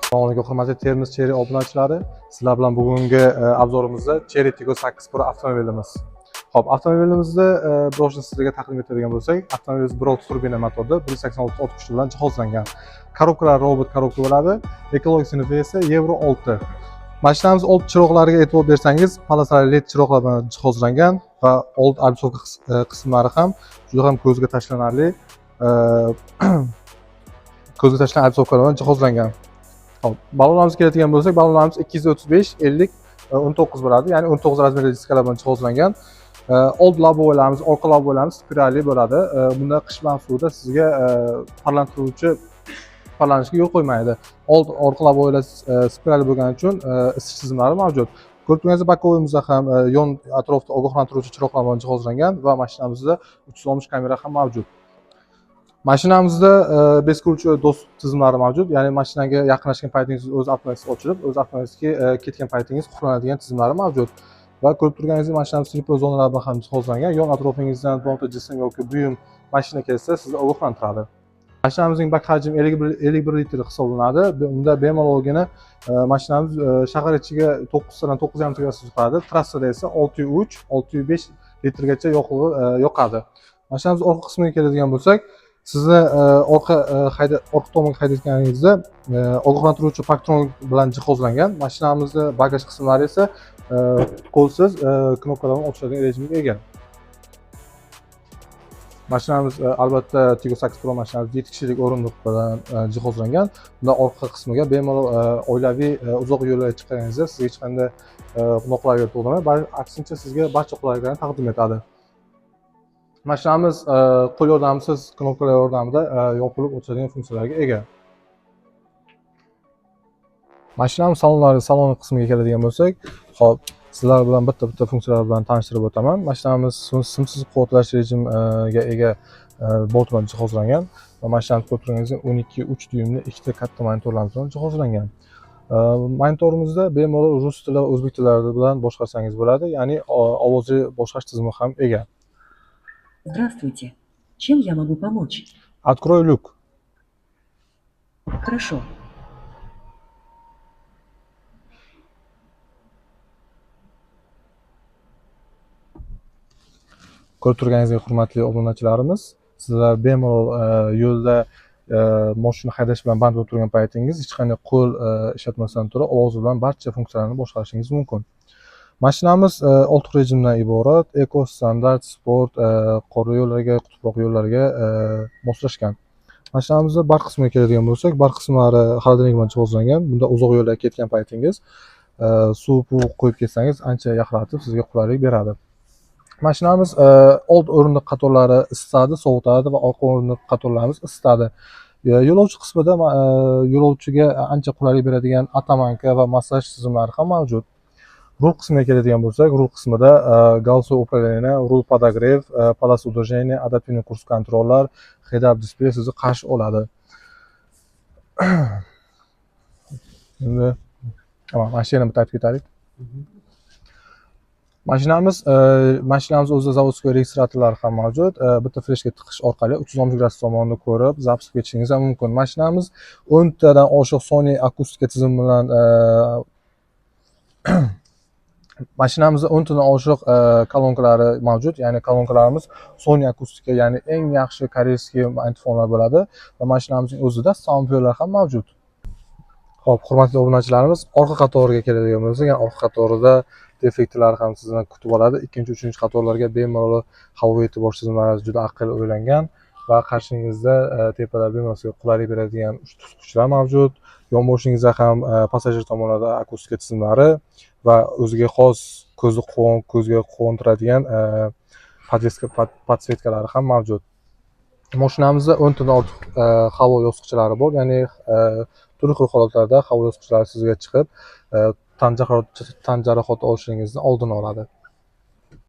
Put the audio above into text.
Assalomu alaykum hurmatli Termiz Cherry obunachilari. Sizlar bilan bugungi obzorimizda Cherry Tiggo 8 Pro avtomobilimiz. Xo'p, avtomobilimizni broshni sizlarga taqdim etadigan bo'lsak, avtomobilimiz 1.6 turbina motorda 186 ot kuchi bilan jihozlangan. Korobkalar robot korobka bo'ladi. Ekologik sinfi esa Euro 6. Mashinamiz old chiroqlariga e'tibor bersangiz, polosali LED chiroqlar bilan jihozlangan va old obsovka qismlari ham juda ham ko'zga tashlanarli ko'zga tashlanarli obsovkalar bilan jihozlangan. Hop, ballonlarimizga keladigan bo'lsak, ballonlarimiz 235 50 19 bo'ladi. Ya'ni 19 razmerli diskalar bilan jihozlangan. Old labolarimiz, orqa labolarimiz spiralli bo'ladi. Bunda qish mavsumida sizga parlanishga yo'l qo'ymaydi. Old orqa labolar spiralli bo'lgani uchun isish tizimlari mavjud. Ko'rib turganingizdek, bakovimizda ham yon atrofda ogohlantiruvchi chiroqlar bilan jihozlangan va mashinamizda 360 kamera ham mavjud. Mashinamizda beskiruvchi do'st tizimlari mavjud. Ya'ni mashinaga yaqinlashgan paytingiz o'z avtomatik ochilib, o'z avtomatikga ketgan paytingiz qullanadigan tizimlari mavjud. Va ko'rib turganingizdek, mashinamiz slipper zonalar bilan ham jihozlangan. Yon atrofingizdan bironta jism yoki buyum mashina kelsa, sizni ogohlantiradi. Mashinamizning bak hajmi 51 litr hisoblanadi. Unda bemalolgina mashinamiz shahar ichiga 9 dan 9,5 kilometr chiqadi. Trassada esa 603, 605 litrgacha yoqadi. Mashinamiz orqa qismiga keladigan bo'lsak, sizni orqa tomonga haydayotganingizda ogohlantiruvchi paktron bilan jihozlangan. Mashinamizning bagaj qismlari esa qo'lsiz knopkalarni ochadigan rejimga ega. Mashinamiz albatta Tiggo 8 Pro mashinamiz 7 kishilik o'rindiq bilan jihozlangan. Bunda orqa qismiga bemalol oilaviy uzoq yo'llarga chiqqaningizda sizga hech qanday noqulaylik tug'dirmaydi, aksincha sizga barcha qulayliklarni taqdim etadi. Mashinamiz qo'l yordamisiz knopkalar yordamida yopilib ochiladigan funksiyalarga ega. Mashinamiz salon qismiga keladigan bo'lsak, hop, sizlar bilan bitta funksiyalar bilan tanishtirib o'taman. Mashinamiz simsiz quvvatlash rejimiga ega bort bilan jihozlangan va mashinamiz ko'rib turganingizdek 12.3 dyuymli ikkita katta monitorlarimiz bilan jihozlangan. Monitorimizda bemalol rus tili va o'zbek tillari bilan boshqarsangiz bo'ladi, ya'ni ovozli boshqarish tizimi ham ega. Здравствуйте. Чем я могу помочь? Открой люк. Хорошо. Ko'rib turganingizdek, hurmatli obunachilarimiz, sizlar bemalol yo'lda mashina haydash bilan band bo'lib turgan paytingiz hech qanday qo'l ishlatmasdan turib ovoz bilan barcha funksiyalarni boshqarishingiz mumkin. Mashinamiz 6 rejimdan iborat: eko, standart, sport, qor yo'llariga, qutuqroq yo'llarga moslashgan. Mashinamizning bar qismiga keladigan bo'lsak, bar qismlari xolodilnik bilan jihozlangan. Bunda uzoq yo'llarga ketgan paytingiz suv qo'yib ketsangiz ancha yaxlatib sizga qulaylik beradi. Mashinamiz old o'rindiq qatorlari isitadi, sovutadi va orqa o'rindiq qatorlarimiz isitadi. Yo'lovchi qismida yo'lovchiga ancha qulaylik beradigan atamanka va massaj tizimlari ham mavjud. Rul qismiga keladigan bo'lsak, rul qismida голосовое управление, rul подогрев, полоса удержания, adaptivniy kurs kontrollar, head-up display sizni qarshi oladi. Endi mashinani bitta aytib ketaylik. Mashinamiz o'zida zavodskiy registratorlari ham mavjud. Bitta fleshga tiqish orqali 360 gradus tomonni ko'rib, zapis ketishingiz ham mumkin. Mashinamiz 10 tadan oshiq Sony akustika tizimi bilan mashinamizda 10 tadan oshiq kolonkalari mavjud. Ya'ni kolonkalarimiz Sony akustika, ya'ni eng yaxshi koreyskiy magnitofonlar bo'ladi va mashinamizning o'zida soundbarlar ham mavjud. Xo'p, hurmatli obunachilarimiz, orqa qatoriga keladigan bo'lsak, ya'ni orqa qatorida defektlar ham sizni kutib oladi. Ikkinchi, uchinchi qatorlarga bemalol havo yetib borish tizimlari juda aqlli o'ylangan va qarshingizda tepada bemalol qulaylik beradigan tutqichlar mavjud. Yonboshingizda ham passajir tomonidan akustika tizimlari va o'ziga xos ko'zga quvontiradigan podsvetkalari ham mavjud. Mashinamizda 10 tadan ortiq havo yostiqchalari bor, ya'ni turli xil holatlarda havo yostiqchalari sizga chiqib, tan jarohati olishingizni oldini oladi.